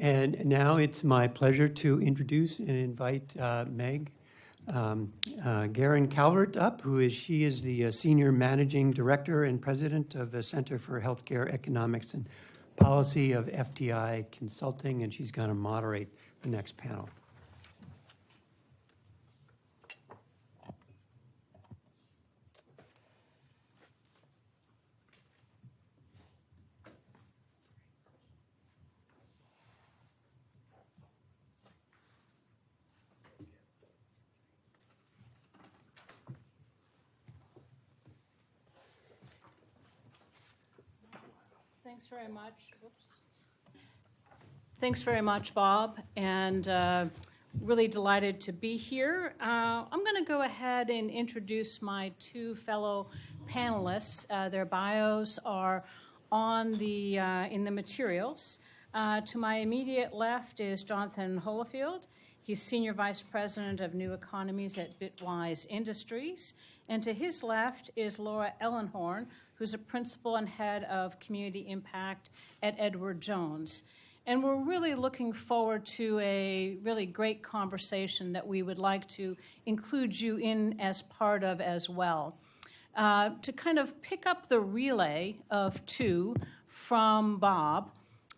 And now it's my pleasure to introduce and invite Meg Guerin-Calvert up, she is the Senior Managing Director and President of the Center for Healthcare Economics and Policy of FTI Consulting, and she's going to moderate the next panel. Thanks very much. Thanks very much, Bob, and really delighted to be here. I'm going to go ahead and introduce my two fellow panelists. Their bios are on the in the materials. To my immediate left is Jonathan Holofield. He's Senior Vice President of New Economies at Bitwise Industries. And to his left is Laura Ellenhorn, who's a Principal and Head of Community Impact at Edward Jones. And we're really looking forward to a really great conversation that we would like to include you in as part of as well. To kind of pick up the relay of two from Bob,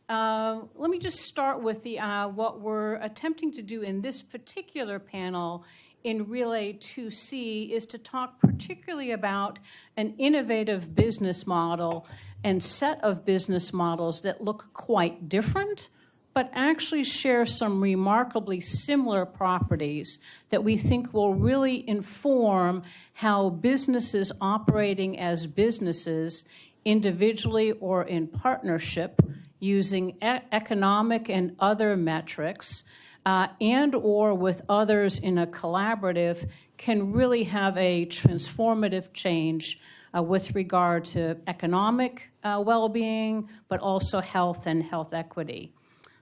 let me just start with what we're attempting to do in this particular panel in Relay 2C is to talk particularly about an innovative business model and set of business models that look quite different, but actually share some remarkably similar properties that we think will really inform how businesses operating as businesses, individually or in partnership, using economic and other metrics, and or with others in a collaborative, can really have a transformative change with regard to economic well-being, but also health and health equity.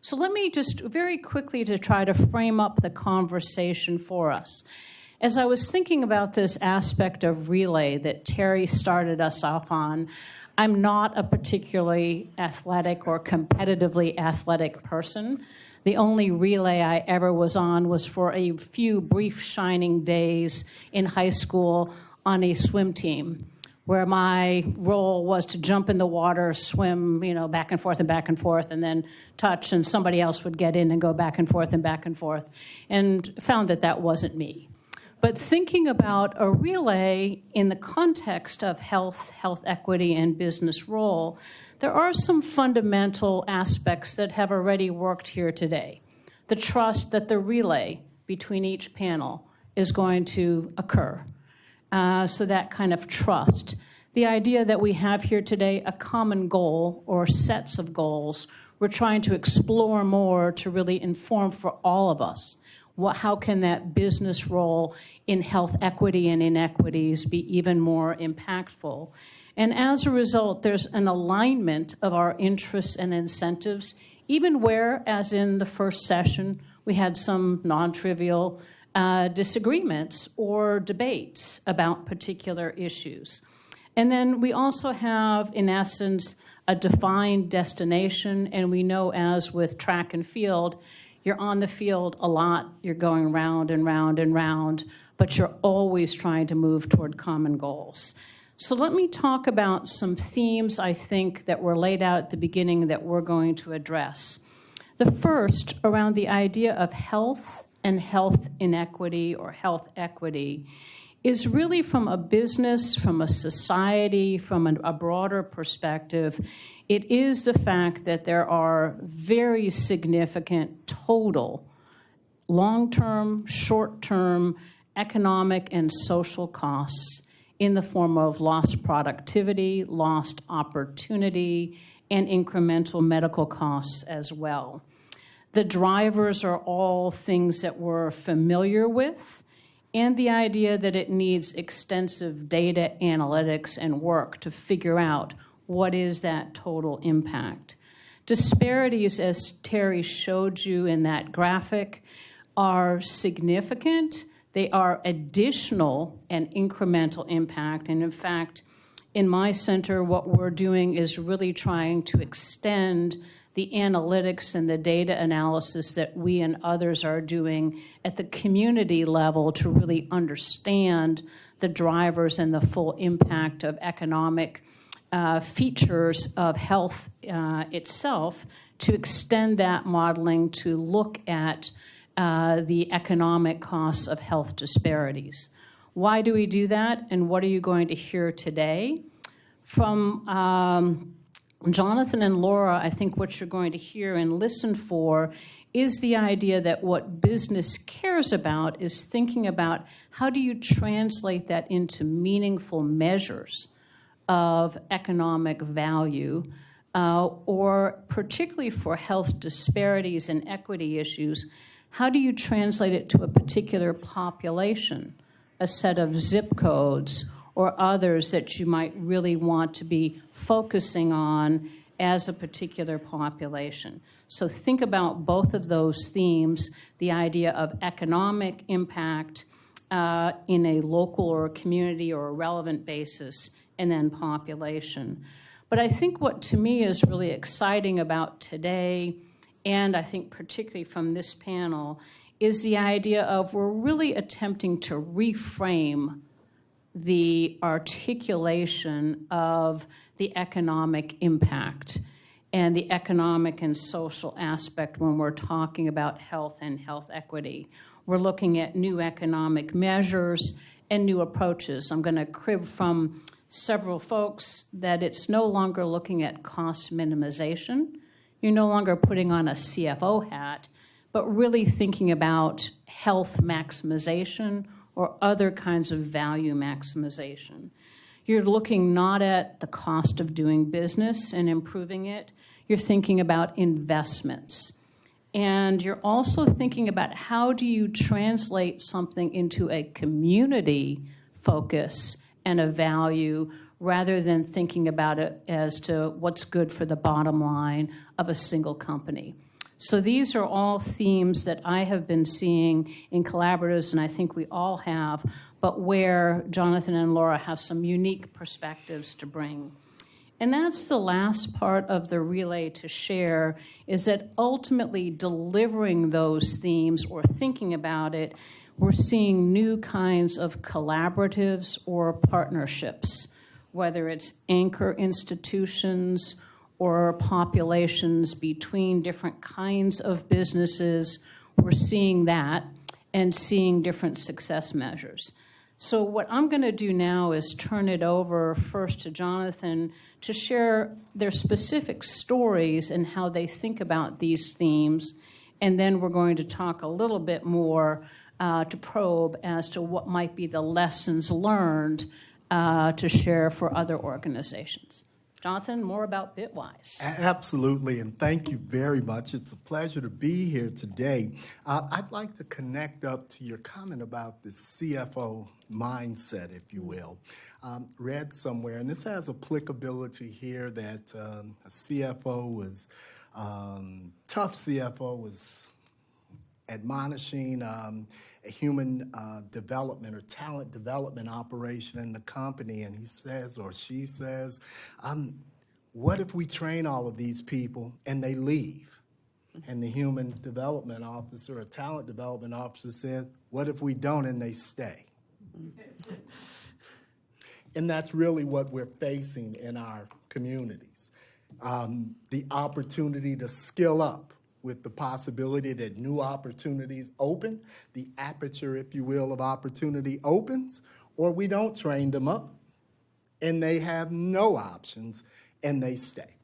So let me just very quickly to try to frame up the conversation for us. As I was thinking about this aspect of relay that Terry started us off on, I'm not a particularly athletic or competitively athletic person. The only relay I ever was on was for a few brief shining days in high school on a swim team, where my role was to jump in the water, swim, back and forth, and then touch, and somebody else would get in and go back and forth, and found that that wasn't me. But thinking about a relay in the context of health equity, and business role, there are some fundamental aspects that have already worked here today. The trust that the relay between each panel is going to occur. So that kind of trust. The idea that we have here today a common goal or sets of goals, we're trying to explore more to really inform for all of us. How can that business role in health equity and inequities be even more impactful? And as a result, there's an alignment of our interests and incentives, even where, as in the first session, we had some non-trivial disagreements or debates about particular issues. And then we also have, in essence, a defined destination, and we know, as with track and field, you're on the field a lot, you're going round and round and round, but you're always trying to move toward common goals. So let me talk about some themes, I think, that were laid out at the beginning that we're going to address. The first, around the idea of health and health inequity or health equity, is really from a business, from a society, from a broader perspective. It is the fact that there are very significant total, long-term, short-term, economic and social costs in the form of lost productivity, lost opportunity, and incremental medical costs as well. The drivers are all things that we're familiar with, and the idea that it needs extensive data analytics and work to figure out what is that total impact. Disparities, as Terry showed you in that graphic, are significant. They are additional and incremental impact. And in fact, in my center, what we're doing is really trying to extend the analytics and the data analysis that we and others are doing at the community level to really understand the drivers and the full impact of economic features of health itself, to extend that modeling to look at the economic costs of health disparities. Why do we do that, and what are you going to hear today? From Jonathan and Laura, I think what you're going to hear and listen for is the idea that what business cares about is thinking about how do you translate that into meaningful measures of economic value, or particularly for health disparities and equity issues, how do you translate it to a particular population, a set of zip codes, or others that you might really want to be focusing on as a particular population. So think about both of those themes, the idea of economic impact in a local or a community or a relevant basis, and then population. But I think what to me is really exciting about today, and I think particularly from this panel, is the idea of we're really attempting to reframe the articulation of the economic impact and the economic and social aspect when we're talking about health and health equity. We're looking at new economic measures and new approaches. I'm going to crib from several folks that it's no longer looking at cost minimization. You're no longer putting on a CFO hat, but really thinking about health maximization or other kinds of value maximization. You're looking not at the cost of doing business and improving it. You're thinking about investments. And you're also thinking about how do you translate something into a community focus and a value rather than thinking about it as to what's good for the bottom line of a single company. So these are all themes that I have been seeing in collaboratives, and I think we all have, but where Jonathan and Laura have some unique perspectives to bring. And that's the last part of the relay to share, is that ultimately delivering those themes or thinking about it, we're seeing new kinds of collaboratives or partnerships, whether it's anchor institutions or populations between different kinds of businesses. We're seeing that and seeing different success measures. So what I'm going to do now is turn it over first to Jonathan to share their specific stories and how they think about these themes, and then we're going to talk a little bit more to probe as to what might be the lessons learned to share for other organizations. Jonathan, more about Bitwise. Absolutely, and thank you very much. It's a pleasure to be here today. I'd like to connect up to your comment about the CFO mindset, if you will. Read somewhere, and this has applicability here, that a CFO was, tough CFO was admonishing a human development or talent development operation in the company, and he says, or she says, what if we train all of these people and they leave? And the human development officer or talent development officer said, what if we don't and they stay? And that's really what we're facing in our communities. The opportunity to skill up with the possibility that new opportunities open, the aperture, if you will, of opportunity opens, or we don't train them up and they have no options and they stay.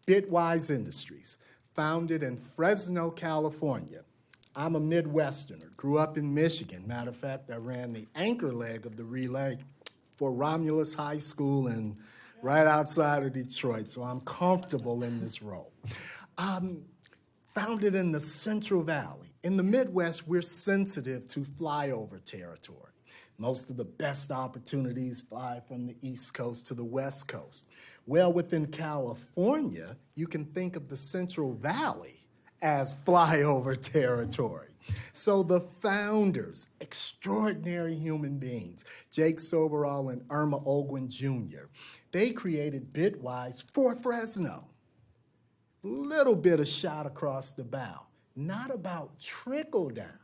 Bitwise Industries, founded in Fresno, California. I'm a Midwesterner, grew up in Michigan. Matter of fact, I ran the anchor leg of the relay for Romulus High School and right outside of Detroit, so I'm comfortable in this role. Founded in the Central Valley. In the Midwest, we're sensitive to flyover territory. Most of the best opportunities fly from the East Coast to the West Coast. Well, within California, you can think of the Central Valley as flyover territory. So the founders, extraordinary human beings, Jake Soberall and Irma Ogwin Jr., they created Bitwise for Fresno. little bit of shot across the bow. Not about trickle down,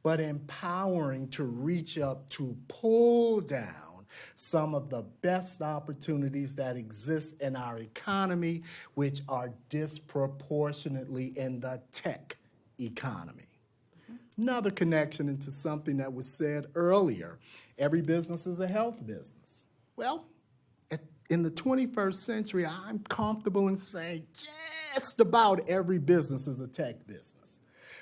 but empowering to reach up to pull down some of the best opportunities that exist in our economy, which are disproportionately in the tech economy. Another connection into something that was said earlier, every business is a health business. Well, in the 21st century, I'm comfortable in saying just about every business is a tech business.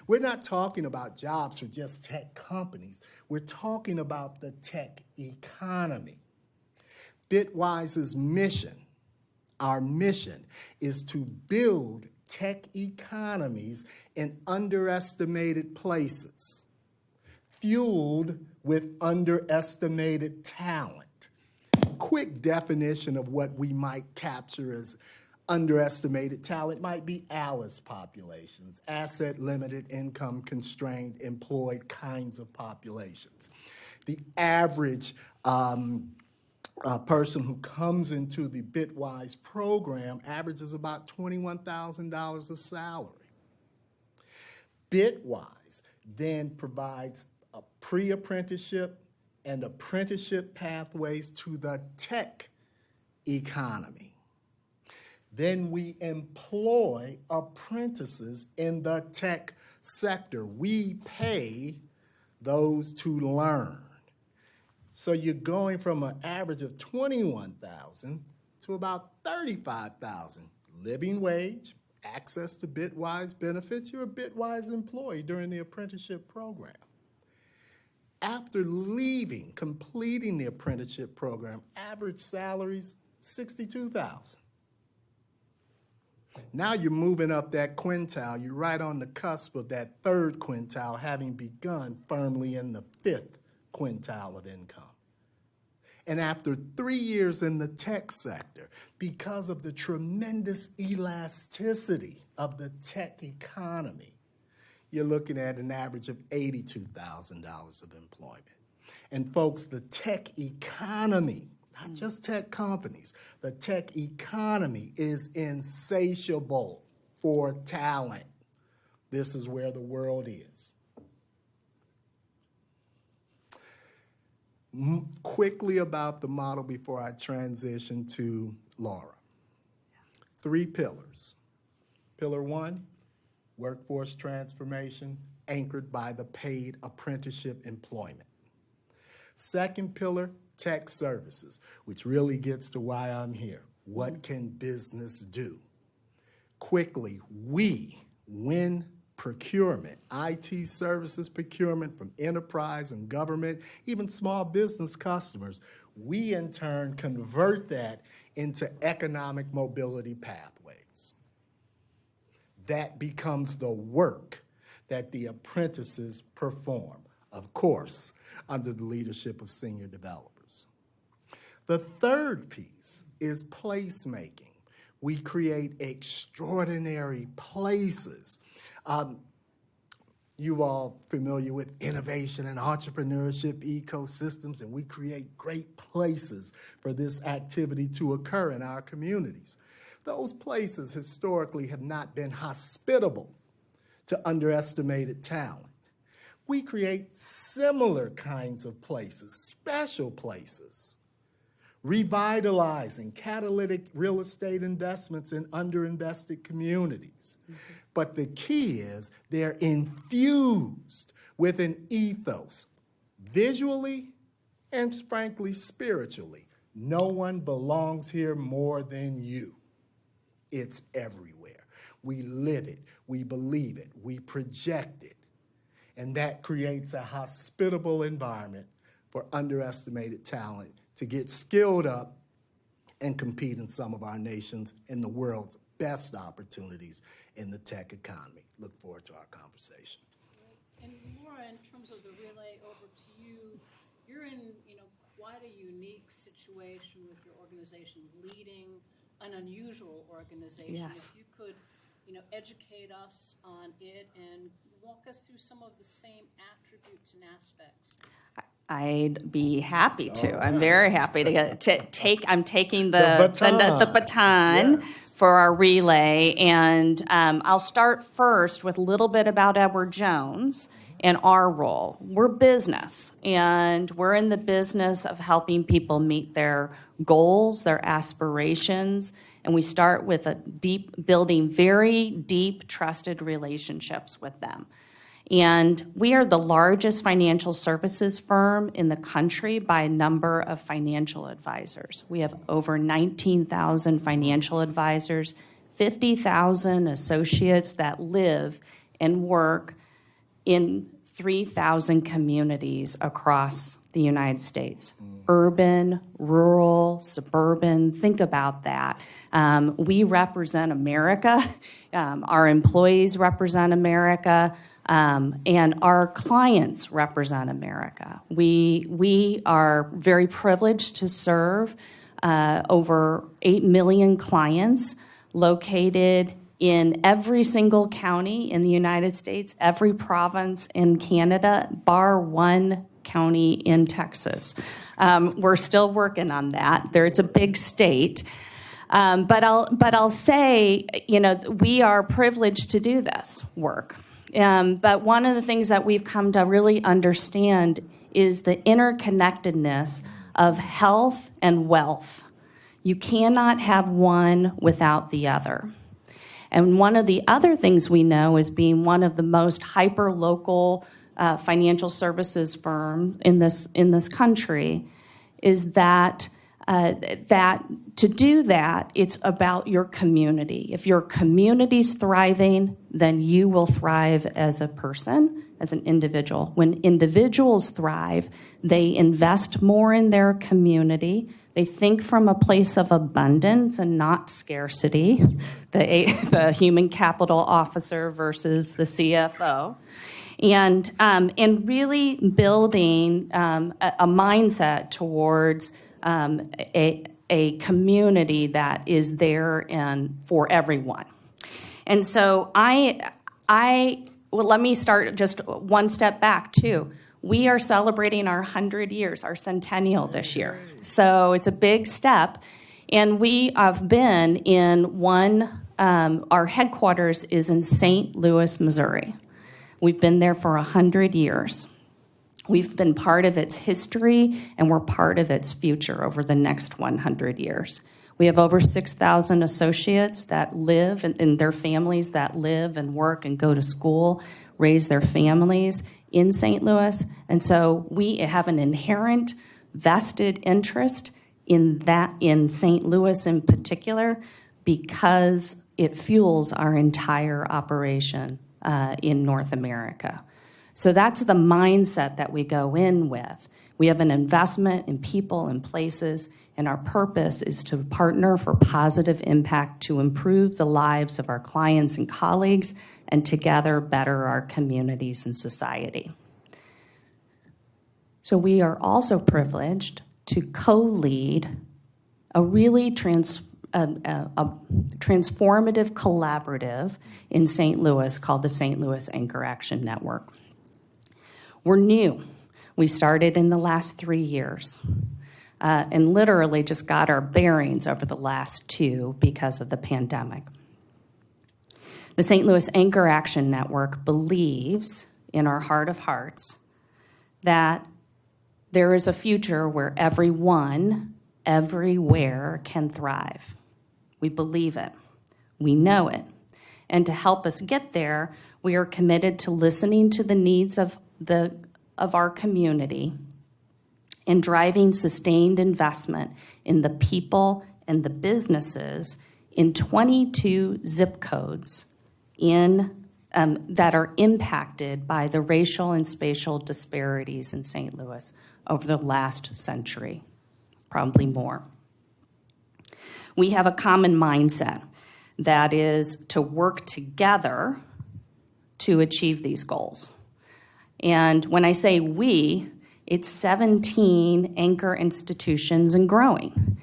We're not talking about jobs for just tech companies. We're talking about the tech economy. Bitwise's mission, our mission, is to build tech economies in underestimated places, fueled with underestimated talent. Quick definition of what we might capture as underestimated talent might be ALICE populations, asset limited, income constrained, employed kinds of populations. The average person who comes into the Bitwise program averages about $21,000 of salary. Bitwise then provides a pre-apprenticeship and apprenticeship pathways to the tech economy. Then we employ apprentices in the tech sector. We pay those to learn. So you're going from an average of $21,000 to about $35,000. Living wage, access to Bitwise benefits, you're a Bitwise employee during the apprenticeship program. After completing the apprenticeship program, average salaries $62,000. Now you're moving up that quintile. You're right on the cusp of that third quintile, having begun firmly in the fifth quintile of income. And after 3 years in the tech sector, because of the tremendous elasticity of the tech economy, you're looking at an average of $82,000 of employment. And folks, the tech economy, not just tech companies, the tech economy is insatiable for talent. This is where the world is. Quickly about the model before I transition to Laura. 3 pillars. Pillar 1, workforce transformation, anchored by the paid apprenticeship employment. Second pillar, tech services, which really gets to why I'm here. What can business do? Quickly, we win procurement, IT services procurement from enterprise and government, even small business customers. We, in turn, convert that into economic mobility pathways. That becomes the work that the apprentices perform, of course, under the leadership of senior developers. The third piece is placemaking. We create extraordinary places. You all familiar with innovation and entrepreneurship ecosystems, and we create great places for this activity to occur in our communities. Those places historically have not been hospitable to underestimated talent. We create similar kinds of places, special places, revitalizing catalytic real estate investments in underinvested communities. But the key is they're infused with an ethos, visually and frankly spiritually. No one belongs here more than you. It's everywhere. We live it, we believe it, we project it. And that creates a hospitable environment for underestimated talent to get skilled up and compete in some of our nation's and the world's best opportunities in the tech economy. Look forward to our conversation. And Laura, in terms of the relay over to you, you're in quite a unique situation with your organization leading an unusual organization. Yes. If you could educate us on it and walk us through some of the same attributes and aspects. I'd be happy to. I'm very happy to take. I'm taking The the baton. baton Yes. for our relay, and I'll start first with a little bit about Edward Jones and our role. We're business, and we're in the business of helping people meet their goals, their aspirations, and we start with building very deep, trusted relationships with them. And we are the largest financial services firm in the country by number of financial advisors. We have over 19,000 financial advisors, 50,000 associates that live and work in 3,000 communities across the United States. Urban, rural, suburban, think about that. We represent America. Our employees represent America. And our clients represent America. We are very privileged to serve over 8 million clients located in every single county in the United States, every province in Canada, bar one county in Texas. We're still working on that. It's a big state. But I'll say, we are privileged to do this work. But one of the things that we've come to really understand is the interconnectedness of health and wealth. You cannot have one without the other. And one of the other things we know is being one of the most hyper-local financial services firm in this country is that to do that, it's about your community. If your community's thriving, then you will thrive as a person, as an individual. When individuals thrive, they invest more in their community. They think from a place of abundance and not scarcity, the human capital officer versus the CFO. And really building a mindset towards a community that is there and for everyone. And so let me start just one step back too. We are celebrating our 100 years, our centennial this year. So it's a big step. And we have been in our headquarters is in St. Louis, Missouri. We've been there for 100 years. We've been part of its history, and we're part of its future over the next 100 years. We have over 6,000 associates that live, and their families that live and work and go to school, raise their families in St. Louis. And so we have an inherent vested interest in St. Louis in particular, because it fuels our entire operation in North America. So that's the mindset that we go in with. We have an investment in people and places, and our purpose is to partner for positive impact to improve the lives of our clients and colleagues, and together better our communities and society. So we are also privileged to co-lead a really transformative collaborative in St. Louis called the St. Louis Anchor Action Network. We're new. We started in the last 3 years and literally just got our bearings over the last 2 because of the pandemic. The St. Louis Anchor Action Network believes in our heart of hearts that there is a future where everyone, everywhere can thrive. We believe it. We know it. And to help us get there, we are committed to listening to the needs of our community and driving sustained investment in the people and the businesses in 22 zip codes that are impacted by the racial and spatial disparities in St. Louis over the last century, probably more. We have a common mindset that is to work together to achieve these goals. And when I say we, it's 17 anchor institutions and growing.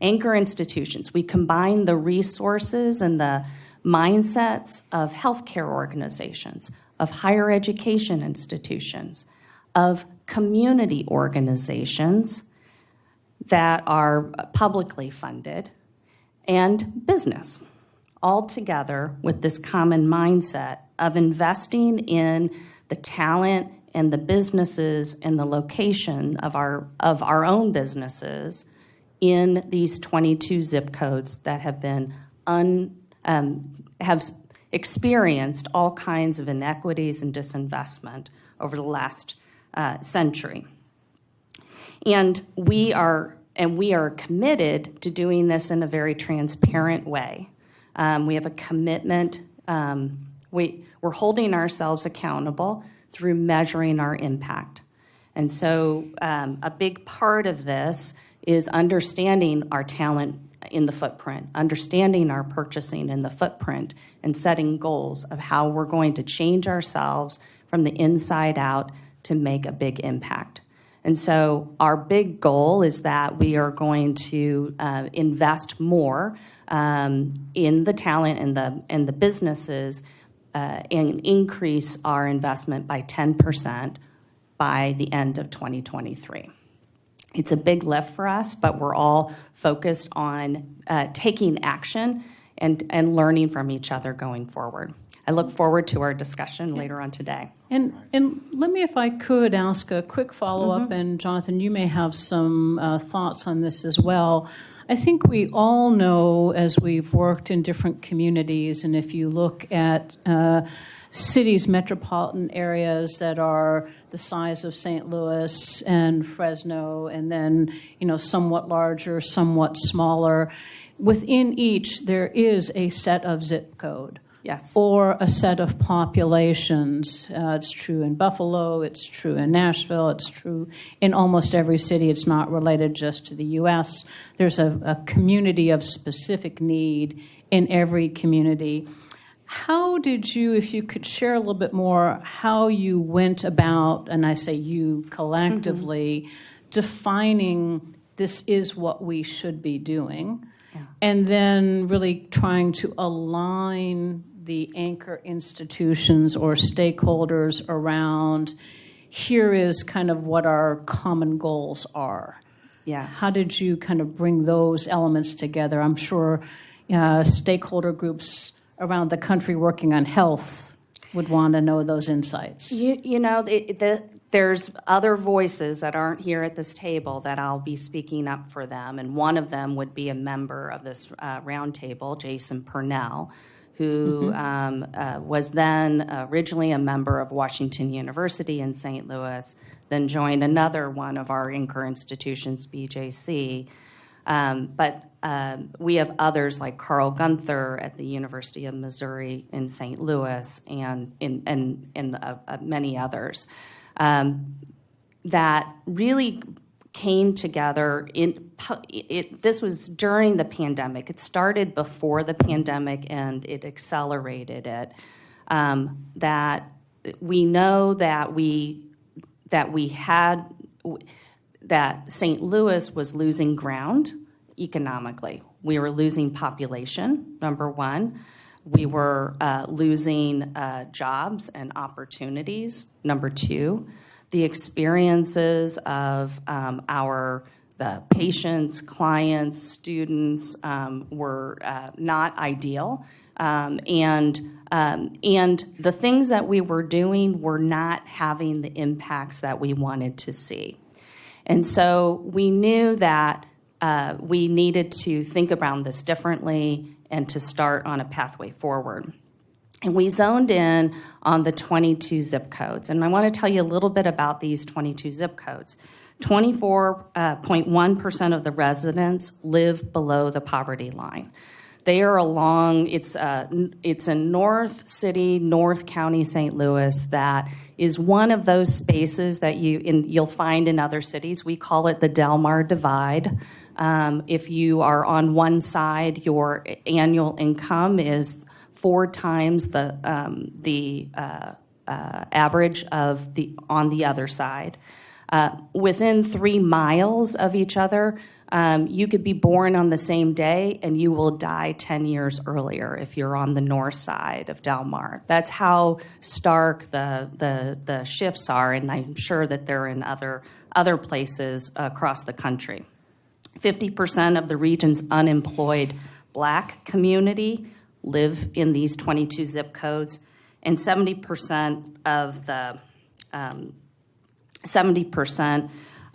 Anchor institutions, we combine the resources and the mindsets of healthcare organizations, of higher education institutions, of community organizations that are publicly funded, and business, all together with this common mindset of investing in the talent and the businesses and the location of our own businesses in these 22 zip codes that have been have experienced all kinds of inequities and disinvestment over the last century. And we are committed to doing this in a very transparent way. We have a commitment. We're holding ourselves accountable through measuring our impact. And so a big part of this is understanding our talent in the footprint, understanding our purchasing in the footprint, and setting goals of how we're going to change ourselves from the inside out to make a big impact. And so our big goal is that we are going to invest more in the talent and the businesses and increase our investment by 10% by the end of 2023. It's a big lift for us, but we're all focused on taking action and learning from each other going forward. I look forward to our discussion later on today. And let me, if I could, ask a quick follow-up, and Jonathan, you may have some thoughts on this as well. I think we all know, as we've worked in different communities, and if you look at cities, metropolitan areas that are the size of St. Louis and Fresno, and then, somewhat larger, somewhat smaller, within each there is a set of zip code. Yes. Or a set of populations. It's true in Buffalo, it's true in Nashville, it's true in almost every city. It's not related just to the U.S. There's a community of specific need in every community. How did you, if you could share a little bit more, how you went about, and I say you collectively, defining this is what we should be doing, and then really trying to align the anchor institutions or stakeholders around here is kind of what our common goals are. Yes. How did you kind of bring those elements together? I'm sure stakeholder groups around the country working on health would want to know those insights. There's other voices that aren't here at this table that I'll be speaking up for them, and one of them would be a member of this roundtable, Jason Purnell, who was then originally a member of Washington University in St. Louis, then joined another one of our anchor institutions, BJC. But we have others like Carl Gunther at the University of Missouri in St. Louis and many others. That really came together. This was during the pandemic. It started before the pandemic, and it accelerated it. That we know that that St. Louis was losing ground economically. We were losing population, number one. We were losing jobs and opportunities, number two. The experiences of the patients, clients, students were not ideal. And the things that we were doing were not having the impacts that we wanted to see. And so we knew that we needed to think around this differently and to start on a pathway forward. And we zoned in on the 22 zip codes. And I want to tell you a little bit about these 22 zip codes. 24.1% of the residents live below the poverty line. They are along, it's a North City, North County, St. Louis that is one of those spaces that you'll find in other cities. We call it the Del Mar Divide. If you are on one side, your annual income is 4 times the average on the other side. Within 3 miles of each other, you could be born on the same day and you will die 10 years earlier if you're on the north side of Del Mar. That's how stark the shifts are, and I'm sure that they're in other places across the country. 50% of the region's unemployed Black community live in these 22 zip codes, and 70%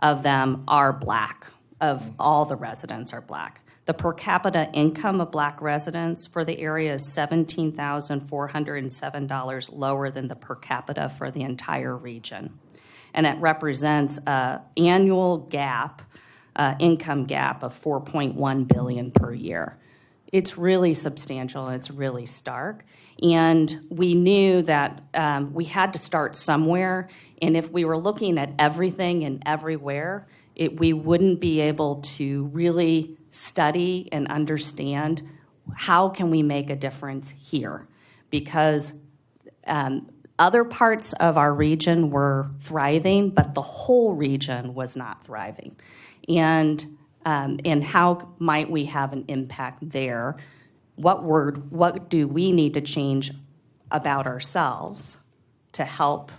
of them are Black. Of all the residents are Black. The per capita income of Black residents for the area is $17,407 lower than the per capita for the entire region. And it represents an annual gap, income gap of $4.1 billion per year. It's really substantial, and it's really stark. And we knew that we had to start somewhere, and if we were looking at everything and everywhere, we wouldn't be able to really study and understand how can we make a difference here, because other parts of our region were thriving, but the whole region was not thriving. And how might we have an impact there? What do we need to change about ourselves to help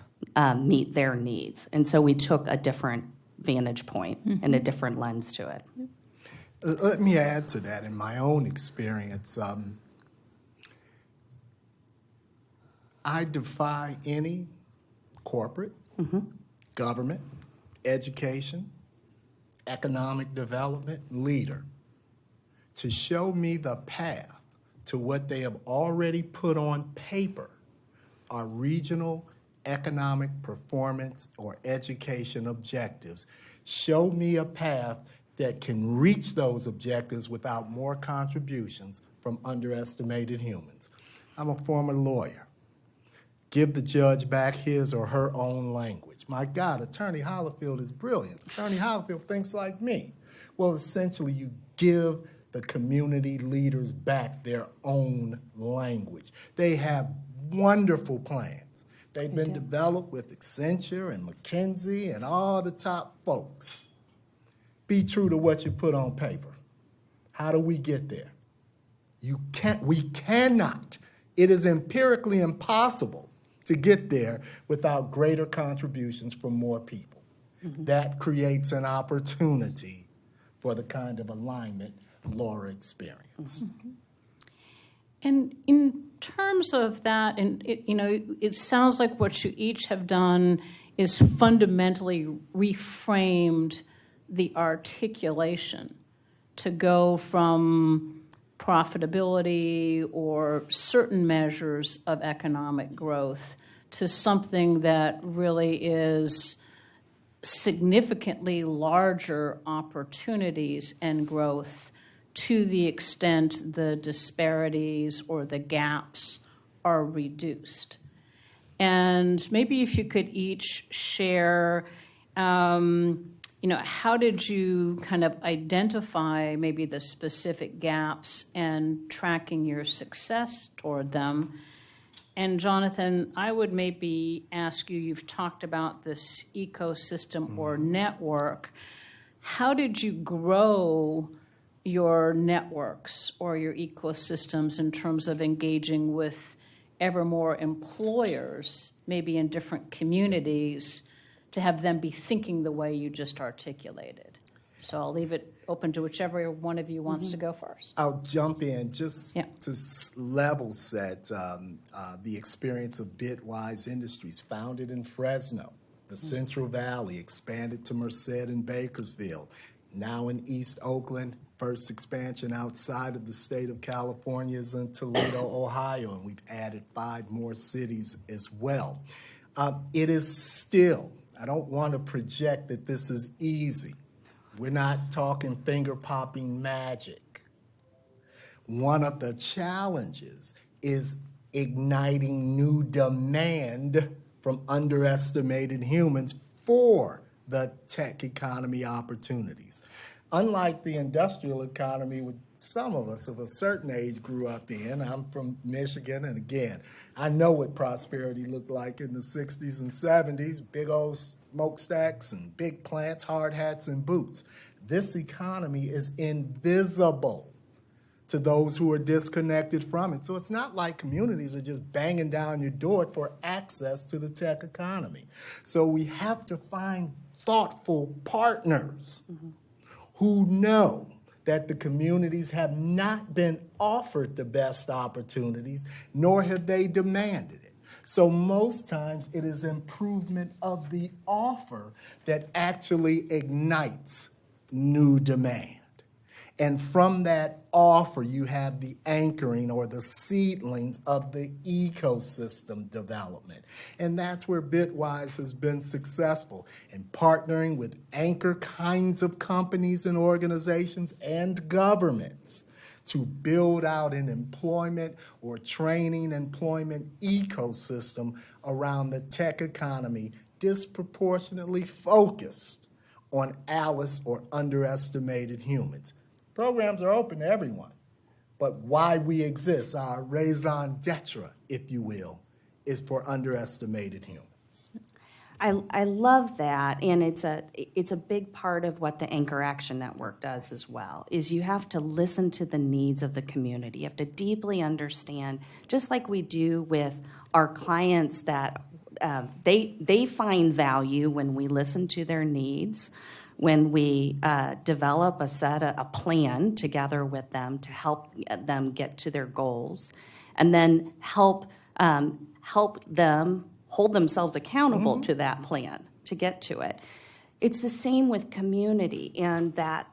meet their needs? And so we took a different vantage point and a different lens to it. Let me add to that. In my own experience, I defy any corporate, government, education, economic development leader to show me the path to what they have already put on paper are regional economic performance or education objectives. Show me a path that can reach those objectives without more contributions from underestimated humans. I'm a former lawyer. Give the judge back his or her own language. My God, Attorney Hollifield is brilliant. Attorney Hollifield thinks like me. Well, essentially, you give the community leaders back their own language. They have wonderful plans. They've been developed with Accenture and McKinsey and all the top folks. Be true to what you put on paper. How do we get there? We cannot. It is empirically impossible to get there without greater contributions from more people. That creates an opportunity for the kind of alignment Laura experienced. And in terms of that, and it sounds like what you each have done is fundamentally reframed the articulation to go from profitability or certain measures of economic growth to something that really is significantly larger opportunities and growth to the extent the disparities or the gaps are reduced. And maybe if you could each share, how did you kind of identify maybe the specific gaps and tracking your success toward them? And Jonathan, I would maybe ask you, you've talked about this ecosystem or network. How did you grow your networks or your ecosystems in terms of engaging with ever more employers, maybe in different communities, to have them be thinking the way you just articulated? So I'll leave it open to whichever one of you wants to go first. I'll jump in just to level set the experience of Bitwise Industries, founded in Fresno, the Central Valley, expanded to Merced and Bakersfield, now in East Oakland. First expansion outside of the state of California is in Toledo, Ohio, and we've added 5 more cities as well. It is still, I don't want to project that this is easy. We're not talking finger-popping magic. One of the challenges is igniting new demand from underestimated humans for the tech economy opportunities. Unlike the industrial economy with some of us of a certain age grew up in. I'm from Michigan, and again, I know what prosperity looked like in the 60s and 70s, big old smokestacks and big plants, hard hats and boots. This economy is invisible to those who are disconnected from it. So it's not like communities are just banging down your door for access to the tech economy. So we have to find thoughtful partners who know that the communities have not been offered the best opportunities, nor have they demanded it. So most times it is improvement of the offer that actually ignites new demand. And from that offer, you have the anchoring or the seedlings of the ecosystem development. And that's where Bitwise has been successful in partnering with anchor kinds of companies and organizations and governments to build out an employment or training employment ecosystem around the tech economy disproportionately focused on ALICE or underestimated humans. Programs are open to everyone, but why we exist, our raison d'etre, if you will, is for underestimated humans. I love that, and it's a big part of what the Anchor Action Network does as well, is you have to listen to the needs of the community. You have to deeply understand, just like we do with our clients, that they find value when we listen to their needs, when we develop a plan together with them to help them get to their goals, and then help them hold themselves accountable to that plan to get to it. It's the same with community, and that,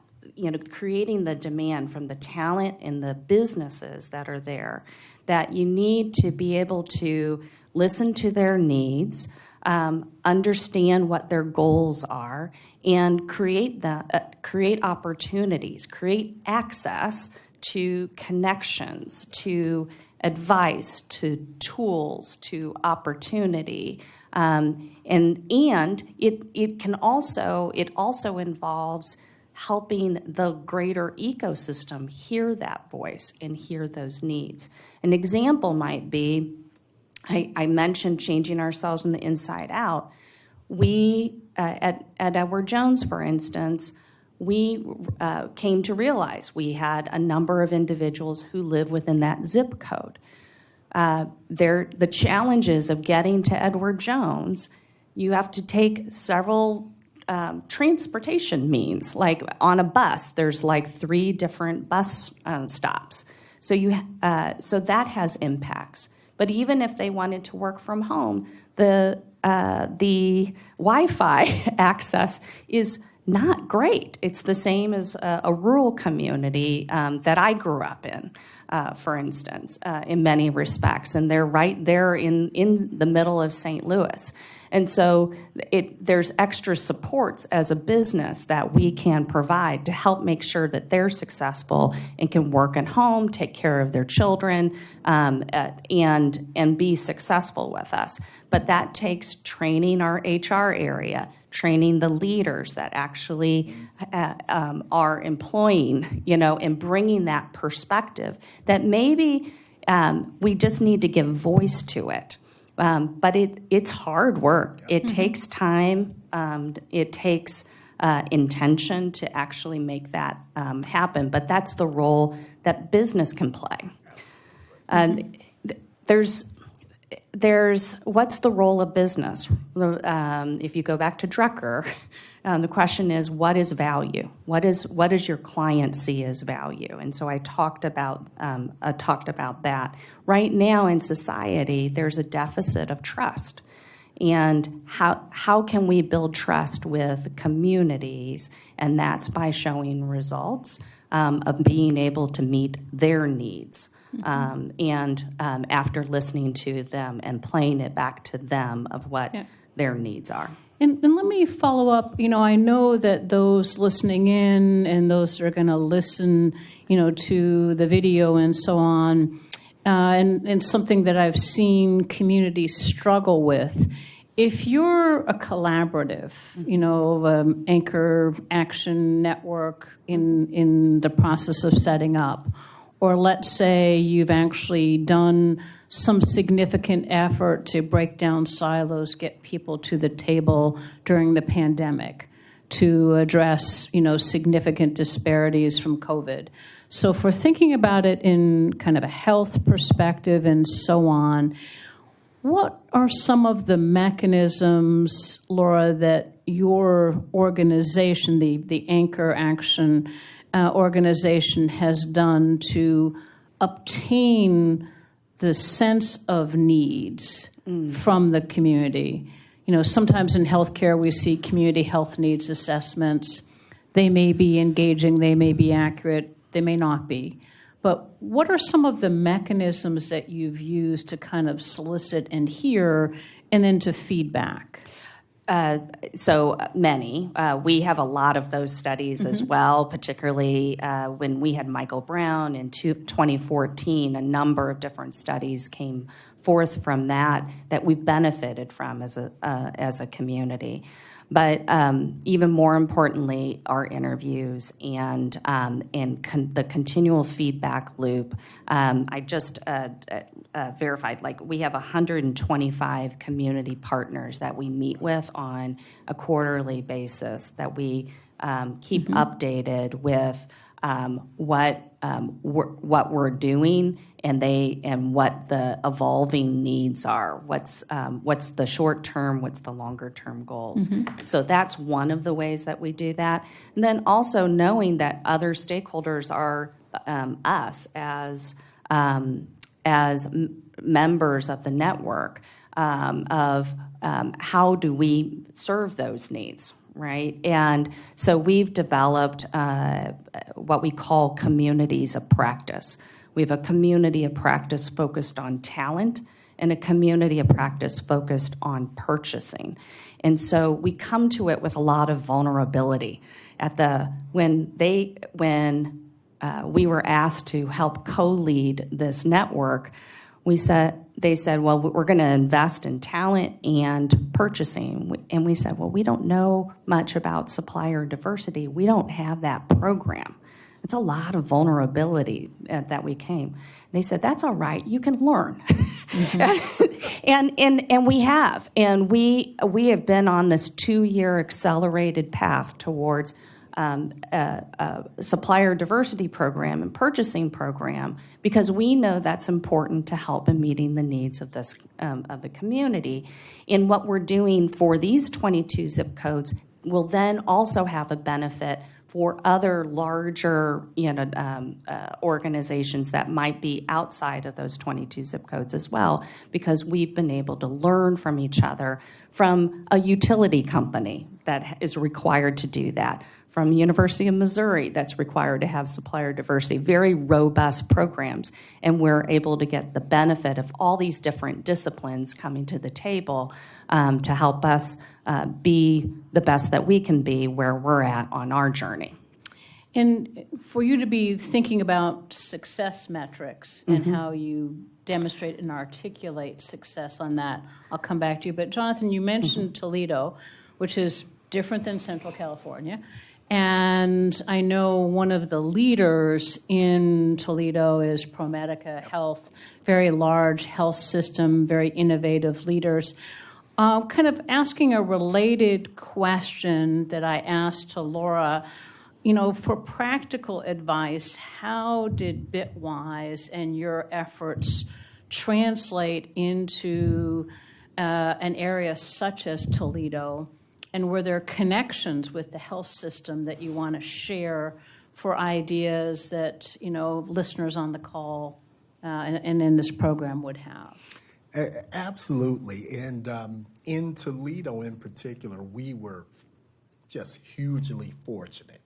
creating the demand from the talent and the businesses that are there, that you need to be able to listen to their needs, understand what their goals are, and create opportunities, create access to connections, to advice, to tools, to opportunity, and it also involves helping the greater ecosystem hear that voice and hear those needs. An example might be, I mentioned changing ourselves from the inside out. We, at Edward Jones, for instance, we came to realize we had a number of individuals who live within that zip code. The challenges of getting to Edward Jones, you have to take several transportation means. Like on a bus, there's like 3 different bus stops. So that has impacts. But even if they wanted to work from home, the Wi-Fi access is not great. It's the same as a rural community that I grew up in, for instance, in many respects. And they're right there in the middle of St. Louis. And so there's extra supports as a business that we can provide to help make sure that they're successful and can work at home, take care of their children, and be successful with us. But that takes training our HR area, training the leaders that actually are employing, and bringing that perspective that maybe we just need to give voice to it. But it's hard work. It takes time. It takes intention to actually make that happen. But that's the role that business can play. There's what's the role of business? If you go back to Drucker, the question is, what is value? What does your client see as value? And so I talked about that. Right now in society, there's a deficit of trust. And how can we build trust with communities? And that's by showing results of being able to meet their needs. And after listening to them and playing it back to them of what their needs are. And let me follow up. I know that those listening in and those that are going to listen, to the video and so on, and something that I've seen communities struggle with if you're a collaborative, Anchor Action Network in the process of setting up, or let's say you've actually done some significant effort to break down silos, get people to the table during the pandemic to address, significant disparities from COVID. So if we're thinking about it in kind of a health perspective and so on, what are some of the mechanisms, Laura, that your organization, the Anchor Action organization, has done to obtain the sense of needs from the community? Sometimes in healthcare we see community health needs assessments. They may be engaging, they may be accurate, they may not be. But what are some of the mechanisms that you've used to kind of solicit and hear and then to feedback? So many. We have a lot of those studies as well, particularly when we had Michael Brown in 2014. A number of different studies came forth from that we've benefited from as a community. But even more importantly, our interviews and the continual feedback loop. I just verified, we have 125 community partners that we meet with on a quarterly basis that we keep updated with what we're doing and what the evolving needs are. What's the short term? What's the longer term goals? So that's one of the ways that we do that. And then also knowing that other stakeholders are us as members of the network of how do we serve those needs. Right? And so we've developed what we call communities of practice. We have a community of practice focused on talent and a community of practice focused on purchasing. And so we come to it with a lot of vulnerability. When we were asked to help co-lead this network, they said, well, we're going to invest in talent and purchasing. And we said, well, we don't know much about supplier diversity. We don't have that program. It's a lot of vulnerability that we came. They said, that's all right. You can learn. and we have. And we have been on this 2-year accelerated path towards a supplier diversity program and purchasing program, because we know that's important to help in meeting the needs of this of the community. And what we're doing for these 22 zip codes will then also have a benefit for other larger organizations that might be outside of those 22 zip codes as well, because we've been able to learn from each other, from a utility company that is required to do that, from University of Missouri that's required to have supplier diversity, very robust programs. And we're able to get the benefit of all these different disciplines coming to the table to help us be the best that we can be where we're at on our journey. And for you to be thinking about success metrics and how you demonstrate and articulate success on that, I'll come back to you. But Jonathan, you mentioned Toledo, which is different than Central California. And I know one of the leaders in Toledo is ProMedica Health, very large health system, very innovative leaders. Kind of asking a related question that I asked to Laura, for practical advice, how did Bitwise and your efforts translate into an area such as Toledo? And were there connections with the health system that you want to share for ideas that, listeners on the call and in this program would have? Absolutely. And in Toledo in particular, we were just hugely fortunate.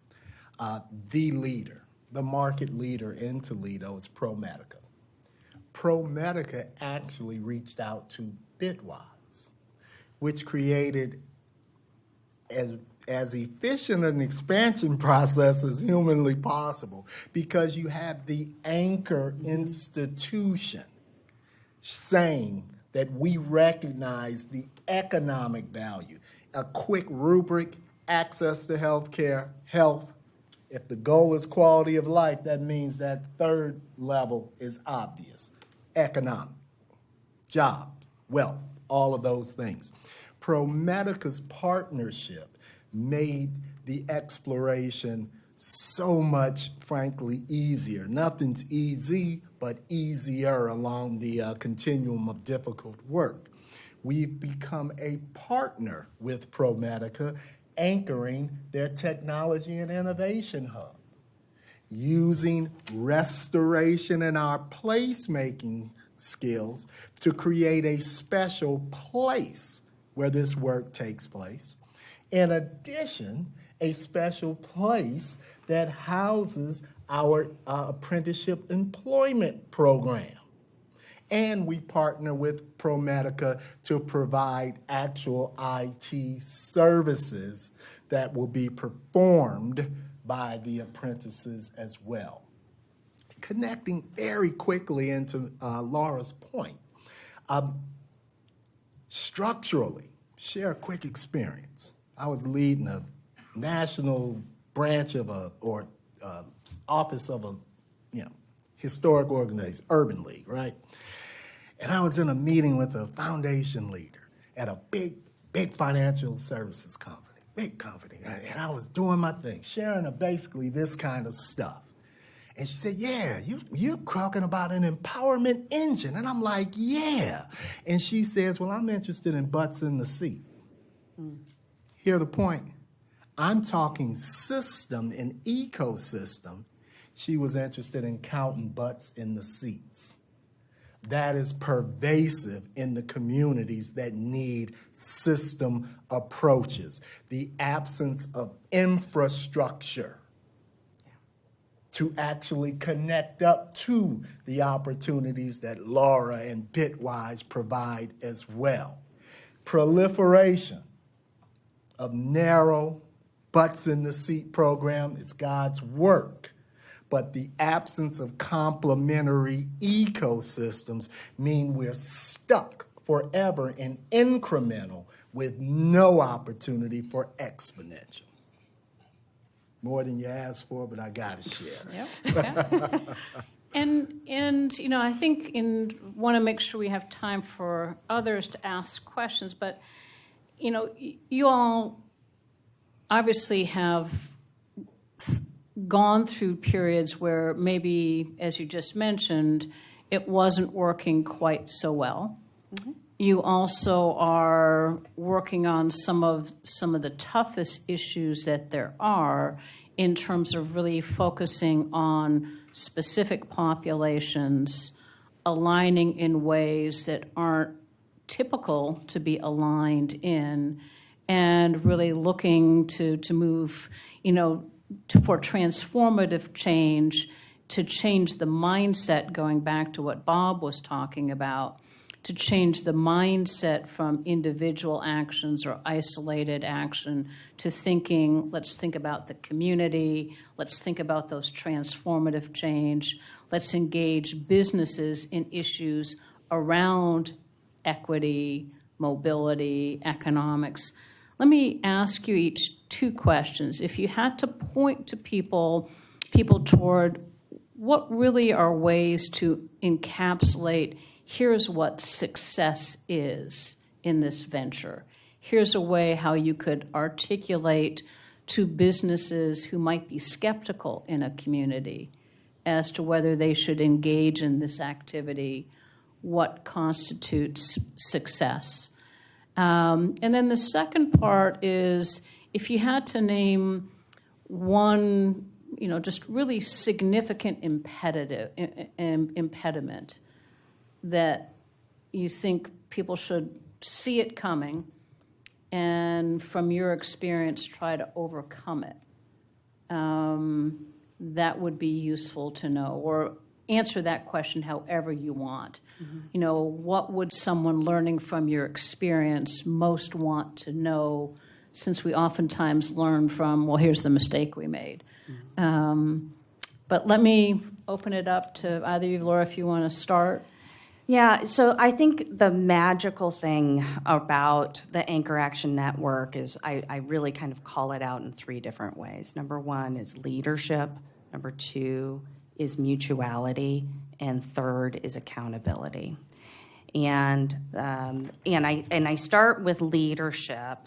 The leader, the market leader in Toledo is ProMedica. ProMedica actually reached out to Bitwise, which created as efficient an expansion process as humanly possible, because you have the anchor institution saying that we recognize the economic value. A quick rubric: access to health care, health. If the goal is quality of life, that means that third level is obvious: economic, job, wealth, all of those things. ProMedica's partnership made the exploration so much, frankly, easier. Nothing's easy, but easier along the continuum of difficult work. We've become a partner with ProMedica, anchoring their technology and innovation hub, using restoration and our placemaking skills to create a special place where this work takes place. In addition, a special place that houses our apprenticeship employment program. And we partner with ProMedica to provide actual IT services that will be performed by the apprentices as well. Connecting very quickly into Laura's point, structurally, share a quick experience. I was leading a national branch of office of a historic organization, Urban League, right? And I was in a meeting with a foundation leader at a big financial services company, big company. And I was doing my thing, sharing basically this kind of stuff. And she said, yeah, you're talking about an empowerment engine. And I'm like, yeah. And she says, well, I'm interested in butts in the seat. Hear the point? I'm talking system and ecosystem. She was interested in counting butts in the seats. That is pervasive in the communities that need system approaches. The absence of infrastructure to actually connect up to the opportunities that Laura and Bitwise provide as well. Proliferation of narrow butts in the seat program is God's work. But the absence of complementary ecosystems mean we're stuck forever in incremental with no opportunity for exponential. More than you asked for, but I got to share. Yep. And I think want to make sure we have time for others to ask questions, but you all obviously have gone through periods where maybe, as you just mentioned, it wasn't working quite so well. Mm-hmm. You also are working on some of the toughest issues that there are in terms of really focusing on specific populations, aligning in ways that aren't typical to be aligned in, and really looking to move, for transformative change, to change the mindset, going back to what Bob was talking about, to change the mindset from individual actions or isolated action to thinking, let's think about the community, let's think about those transformative change, let's engage businesses in issues around equity, mobility, economics. Let me ask you each two questions. If you had to point to people toward what really are ways to encapsulate, here's what success is in this venture. Here's a way how you could articulate to businesses who might be skeptical in a community as to whether they should engage in this activity, what constitutes success. And then the second part is, if you had to name one, just really significant impediment that you think people should see it coming and from your experience try to overcome it, that would be useful to know, or answer that question however you want. Mm-hmm. What would someone learning from your experience most want to know, since we oftentimes learn from, well, here's the mistake we made. Mm-hmm. But let me open it up to either of you, Laura, if you want to start. Yeah, so I think the magical thing about the Anchor Action Network is I really kind of call it out in three different ways. Number one is leadership, number two is mutuality, and third is accountability. And I start with leadership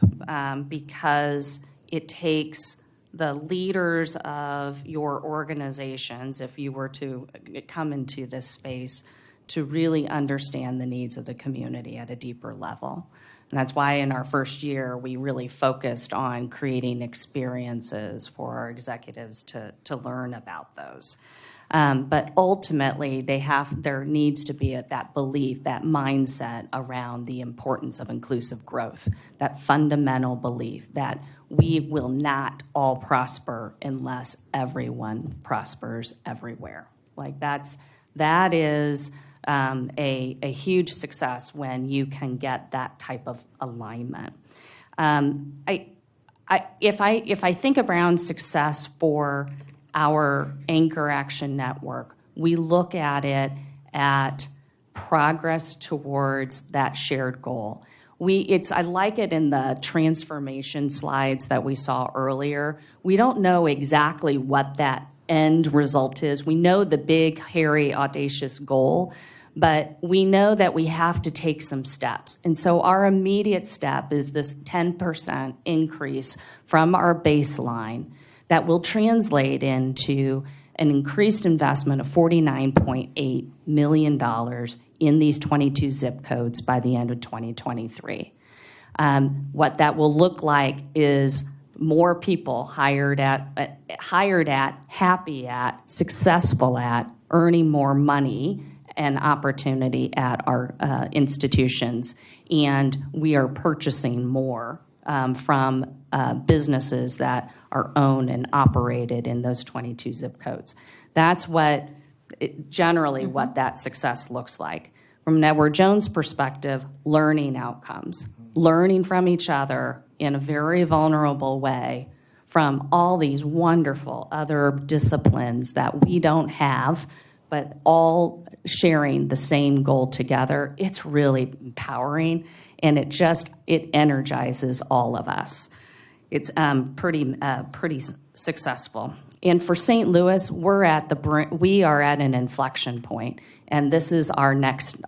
because it takes the leaders of your organizations, if you were to come into this space, to really understand the needs of the community at a deeper level. And that's why in our first year, we really focused on creating experiences for our executives to learn about those. But ultimately, there needs to be that belief, that mindset around the importance of inclusive growth, that fundamental belief that we will not all prosper unless everyone prospers everywhere. Like that is a huge success when you can get that type of alignment. If I think around success for our Anchor Action Network, we look at it at progress towards that shared goal. I like it in the transformation slides that we saw earlier. We don't know exactly what that end result is. We know the big, hairy, audacious goal, but we know that we have to take some steps. And so our immediate step is this 10% increase from our baseline that will translate into an increased investment of $49.8 million in these 22 zip codes by the end of 2023. What that will look like is more people hired at, happy at, successful at, earning more money and opportunity at our institutions. And we are purchasing more from businesses that are owned and operated in those 22 zip codes. That's generally what that success looks like. From an Edward Jones perspective, learning outcomes, learning from each other in a very vulnerable way from all these wonderful other disciplines that we don't have, but all sharing the same goal together. It's really empowering, and it energizes all of us. It's pretty successful. And for St. Louis, we are at an inflection point, and this is our next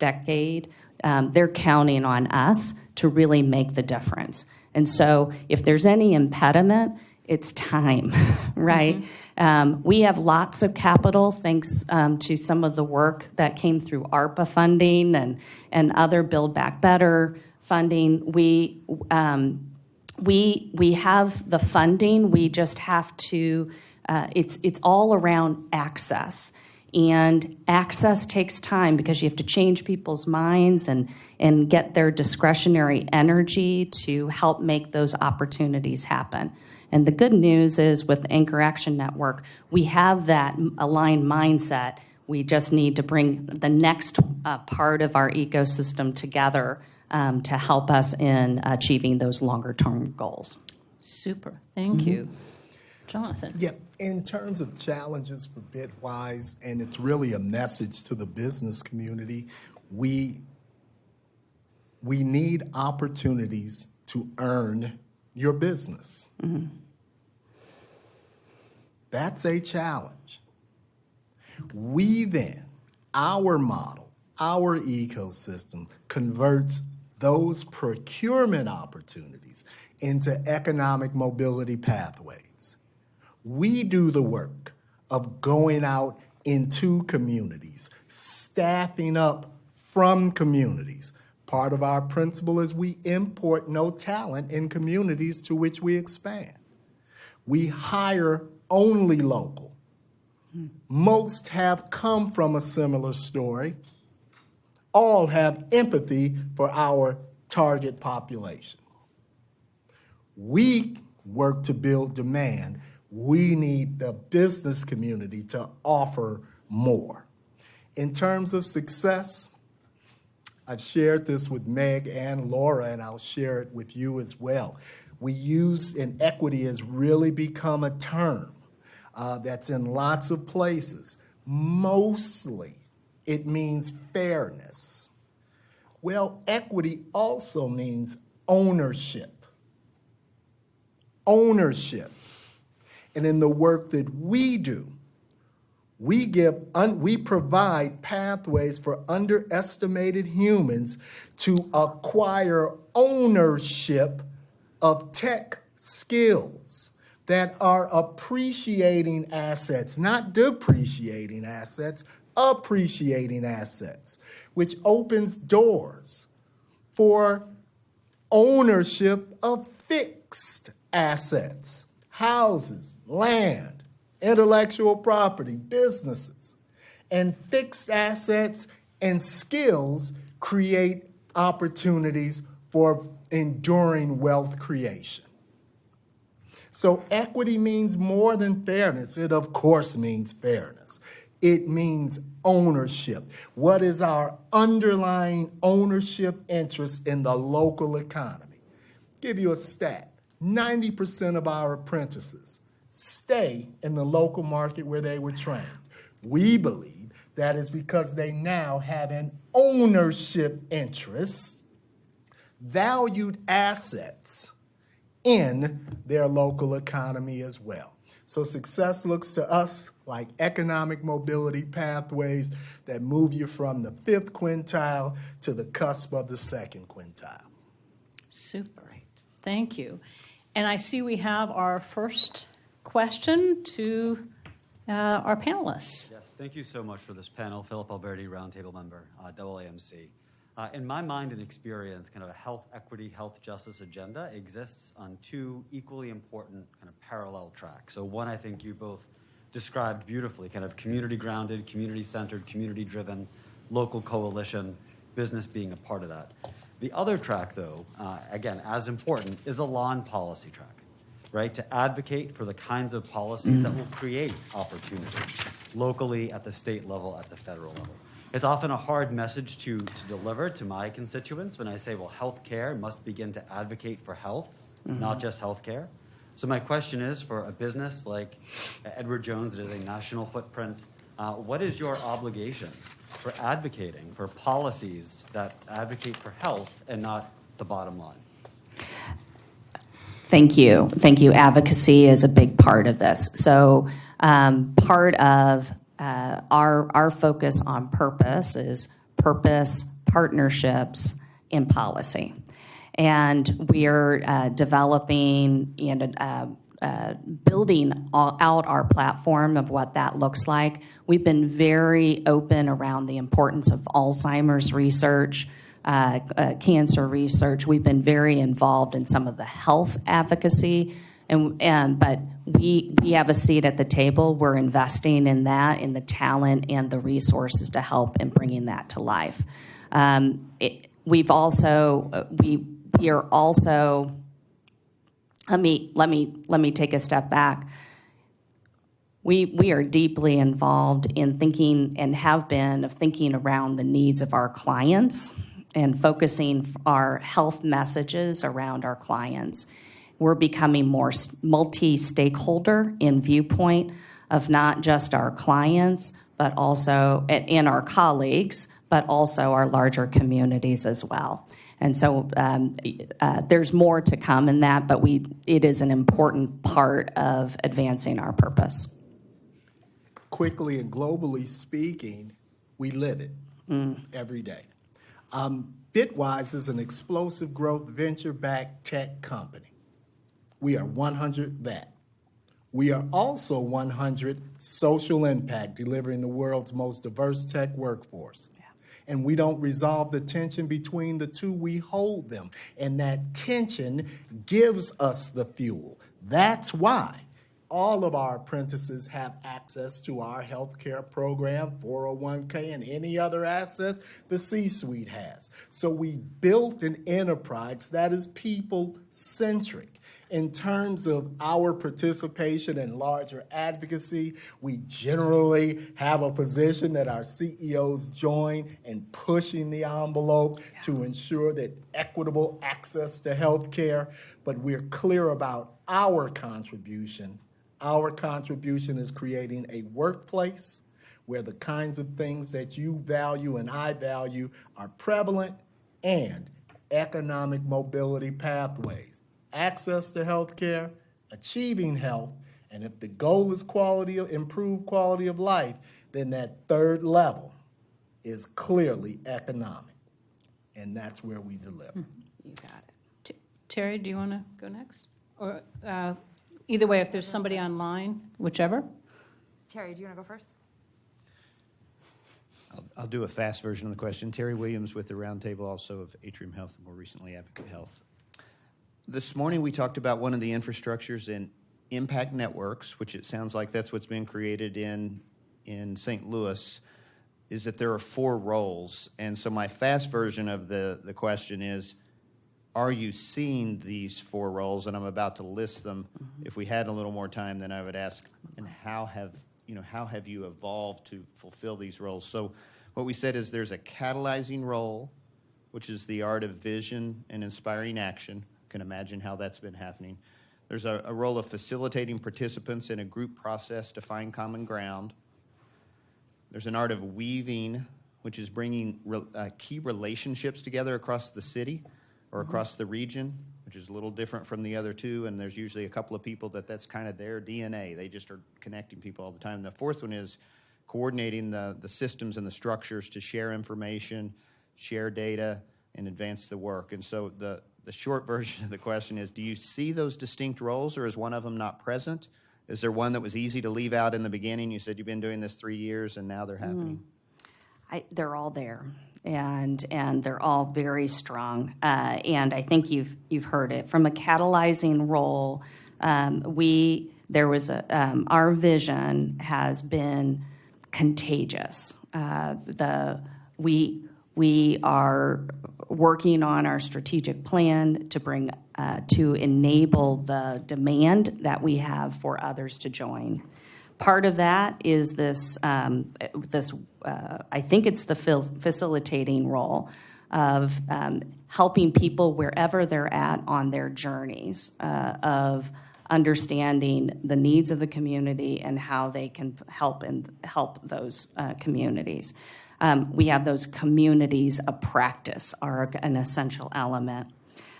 decade. They're counting on us to really make the difference. And so, if there's any impediment, it's time, right? Mm-hmm. We have lots of capital thanks to some of the work that came through ARPA funding and other Build Back Better funding. We have the funding. We just have to. It's all around access, and access takes time because you have to change people's minds and get their discretionary energy to help make those opportunities happen. And the good news is with Anchor Action Network, we have that aligned mindset. We just need to bring the next part of our ecosystem together to help us in achieving those longer-term goals. Super. Thank you. Jonathan. Yeah, in terms of challenges for Bitwise, and it's really a message to the business community, we need opportunities to earn your business. Mm-hmm. That's a challenge. We then, our model, our ecosystem converts those procurement opportunities into economic mobility pathways. We do the work of going out into communities, staffing up from communities. Part of our principle is we import no talent in communities to which we expand. We hire only local. Most have come from a similar story. All have empathy for our target population. We work to build demand. We need the business community to offer more. In terms of success, I've shared this with Meg and Laura, and I'll share it with you as well. We use, and equity has really become a term that's in lots of places, mostly It means fairness. Well, equity also means ownership. Ownership. And in the work that we do, we provide pathways for underestimated humans to acquire ownership of tech skills that are appreciating assets, not depreciating assets, appreciating assets, which opens doors for ownership of fixed assets, houses, land, intellectual property, businesses. And fixed assets and skills create opportunities for enduring wealth creation. So equity means more than fairness. It, of course, means fairness. It means ownership. What is our underlying ownership interest in the local economy? Give you a stat. 90% of our apprentices stay in the local market where they were trained. We believe that is because they now have an ownership interest, valued assets in their local economy as well. So success looks to us like economic mobility pathways that move you from the 5th quintile to the cusp of the 2nd quintile. Super. Thank you. And I see we have our first question to our panelists. Yes, thank you so much for this panel. Philip Alberti, roundtable member, AAMC. In my mind and experience, kind of a health equity, health justice agenda exists on two equally important kind of parallel tracks. So one, I think you both described beautifully, kind of community-grounded, community-centered, community-driven, local coalition, business being a part of that. The other track, though, again, as important, is a law and policy track, right? To advocate for the kinds of policies that will create opportunity locally, at the state level, at the federal level. It's often a hard message to deliver to my constituents when I say, well, healthcare must begin to advocate for health, not just healthcare. So my question is, for a business like Edward Jones that is a national footprint, what is your obligation for advocating for policies that advocate for health and not the bottom line? Thank you. Thank you. Advocacy is a big part of this. So part of our focus on purpose is purpose, partnerships, and policy. And we are developing and building out our platform of what that looks like. We've been very open around the importance of Alzheimer's research, cancer research. We've been very involved in some of the health advocacy, but we have a seat at the table. We're investing in that, in the talent and the resources to help in bringing that to life. We are also. Let me take a step back. We are deeply involved in thinking and have been of thinking around the needs of our clients and focusing our health messages around our clients. We're becoming more multi-stakeholder in viewpoint of not just our clients, but also and our colleagues, but also our larger communities as well. And so there's more to come in that, but it is an important part of advancing our purpose. Quickly and globally speaking, we live it every day. Bitwise is an explosive growth venture-backed tech company. We are 100 that. We are also 100 social impact, delivering the world's most diverse tech workforce. And we don't resolve the tension between the two, we hold them. And that tension gives us the fuel. That's why all of our apprentices have access to our healthcare program, 401k, and any other assets the C-suite has. So we built an enterprise that is people-centric. In terms of our participation in larger advocacy, we generally have a position that our CEOs join in pushing the envelope to ensure that equitable access to health care, but we're clear about our contribution. Our contribution is creating a workplace where the kinds of things that you value and I value are prevalent, and economic mobility pathways, access to health care, achieving health, and if the goal is improved quality of life, then that third level is clearly economic, and that's where we deliver. You got it. Terry, do you want to go next? Or either way, if there's somebody online, whichever. Terry, do you want to go first? I'll do a fast version of the question. Terry Williams with the Roundtable, also of Atrium Health and more recently Advocate Health. This morning we talked about one of the infrastructures in impact networks, which it sounds like that's what's been created in St. Louis, is that there are 4 roles. And so my fast version of the question is, are you seeing these 4 roles? And I'm about to list them. If we had a little more time, then I would ask, and how have you evolved to fulfill these roles? So what we said is there's a catalyzing role, which is the art of vision and inspiring action. You can imagine how that's been happening. There's a role of facilitating participants in a group process to find common ground. There's an art of weaving, which is bringing key relationships together across the city or across the region, which is a little different from the other 2, and there's usually a couple of people that's kind of their DNA. They just are connecting people all the time. The 4th one is coordinating the systems and the structures to share information, share data, and advance the work. And so the short version of the question is, do you see those distinct roles, or is one of them not present? Is there one that was easy to leave out in the beginning? You said you've been doing this 3 years, and now they're happening. They're all there, and they're all very strong. And I think you've heard it from a catalyzing role. Our vision has been contagious. We are working on our strategic plan to enable the demand that we have for others to join. Part of that is this. I think it's the facilitating role of helping people wherever they're at on their journeys of understanding the needs of the community and how they can help those communities. We have those communities of practice are an essential element,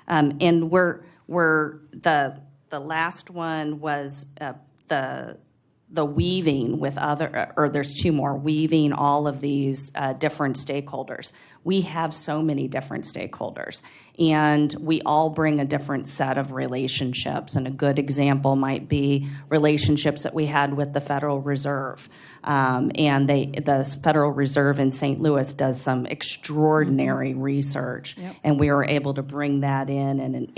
and we're the last one was the weaving with there's 2 more, weaving all of these different stakeholders. We have so many different stakeholders, and we all bring a different set of relationships. And a good example might be relationships that we had with the Federal Reserve. And the Federal Reserve in St. Louis does some extraordinary research, and we were able to bring that in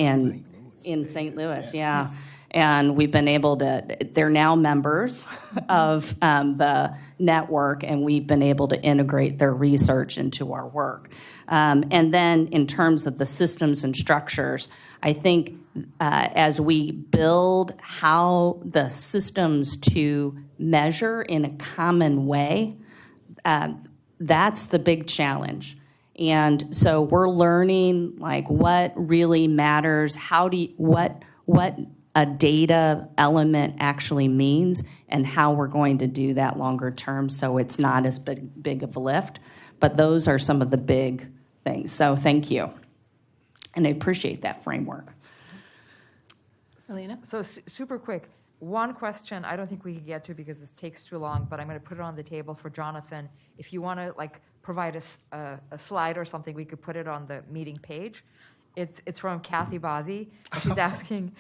St. Louis, yeah. And we've been able to, they're now members of the network, and we've been able to integrate their research into our work. And then in terms of the systems and structures, I think as we build how the systems to measure in a common way, that's the big challenge. And so we're learning like what really matters, what a data element actually means, and how we're going to do that longer term so it's not as big of a lift. But those are some of the big things. So thank you. And I appreciate that framework. Alina? So super quick, one question I don't think we can get to because this takes too long, but I'm going to put it on the table for Jonathan. If you want to provide a slide or something, we could put it on the meeting page. It's from Kathy Bazzi. She's asking,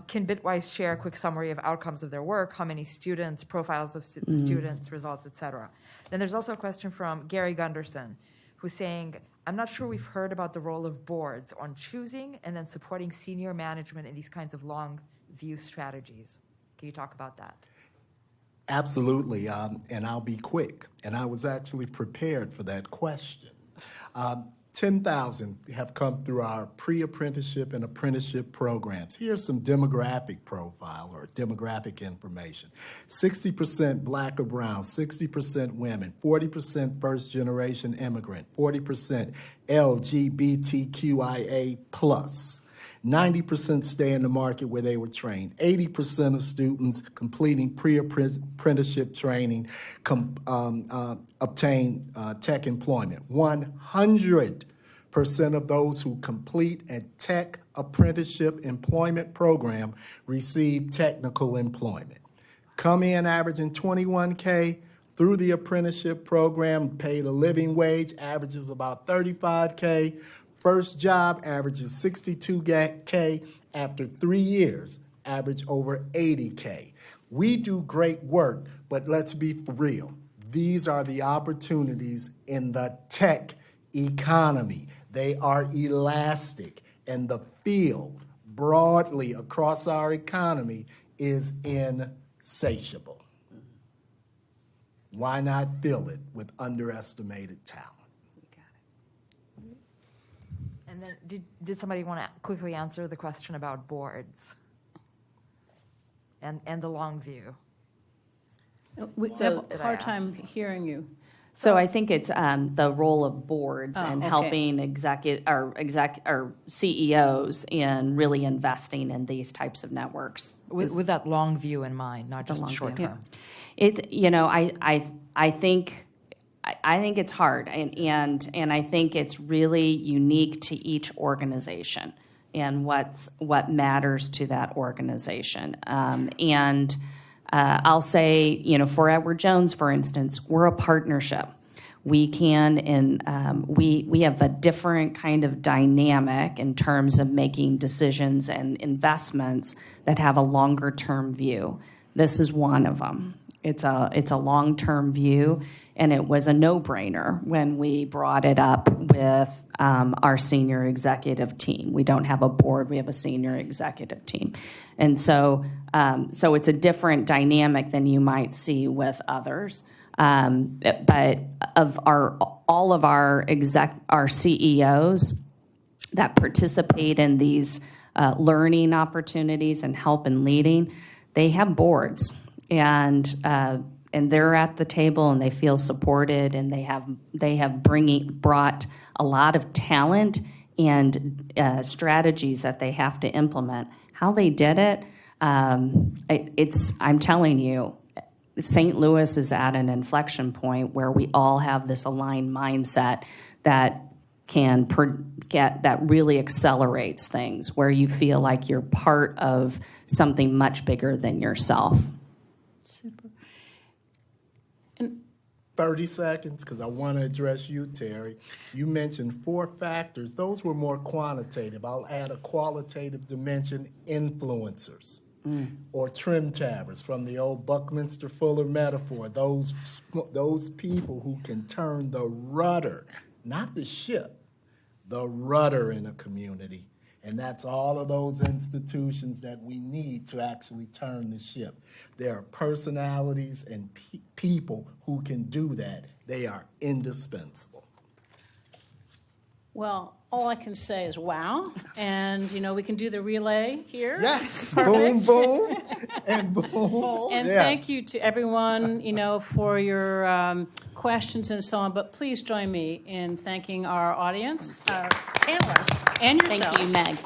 can Bitwise share a quick summary of outcomes of their work, how many students, profiles of students, results, et cetera. Then there's also a question from Gary Gunderson, who's saying, I'm not sure we've heard about the role of boards on choosing and then supporting senior management in these kinds of long view strategies. Can you talk about that? Absolutely, and I'll be quick. And I was actually prepared for that question. 10,000 have come through our pre-apprenticeship and apprenticeship programs. Here's some demographic profile or demographic information. 60% Black or Brown, 60% women, 40% first-generation immigrant, 40% LGBTQIA+. 90% stay in the market where they were trained. 80% of students completing pre-apprenticeship training obtain tech employment. 100% of those who complete a tech apprenticeship employment program receive technical employment. Come in averaging $21K through the apprenticeship program, paid a living wage, averages about $35K. First job averages $62K. After 3 years, average over $80K. We do great work, but let's be for real. These are the opportunities in the tech economy. They are elastic, and the field broadly across our economy is insatiable. Why not fill it with underestimated talent? And then, did somebody want to quickly answer the question about boards and the long view? We have a hard time hearing you. So I think it's the role of boards and okay. helping or CEOs in really investing in these types of networks. With that long view in mind, not just long short view. term. I think it's hard, and I think it's really unique to each organization and what matters to that organization. I'll say, for Edward Jones, for instance, we're a partnership. We can, and we have a different kind of dynamic in terms of making decisions and investments that have a longer term view. This is one of them. It's a long-term view, and it was a no-brainer when we brought it up with our senior executive team. We don't have a board; we have a senior executive team, and so it's a different dynamic than you might see with others. But of all of our CEOs that participate in these learning opportunities and help in leading, they have boards. And they're at the table and they feel supported, and they have brought a lot of talent and strategies that they have to implement. How they did it, I'm telling you, St. Louis is at an inflection point where we all have this aligned mindset that that really accelerates things, where you feel like you're part of something much bigger than yourself. Super. 30 seconds, because I want to address you, Terry. You mentioned 4 factors. Those were more quantitative. I'll add a qualitative dimension: influencers or trim tabbers, from the old Buckminster Fuller metaphor. Those people who can turn the rudder, not the ship, the rudder in a community. And that's all of those institutions that we need to actually turn the ship. There are personalities and people who can do that. They are indispensable. Well, all I can say is wow. And, we can do the relay here. Yes, Perfect. boom, boom, and boom. And Yes. thank you to everyone, for your questions and so on. But please join me in thanking our audience, our panelists, and yourselves. Thank you, Meg.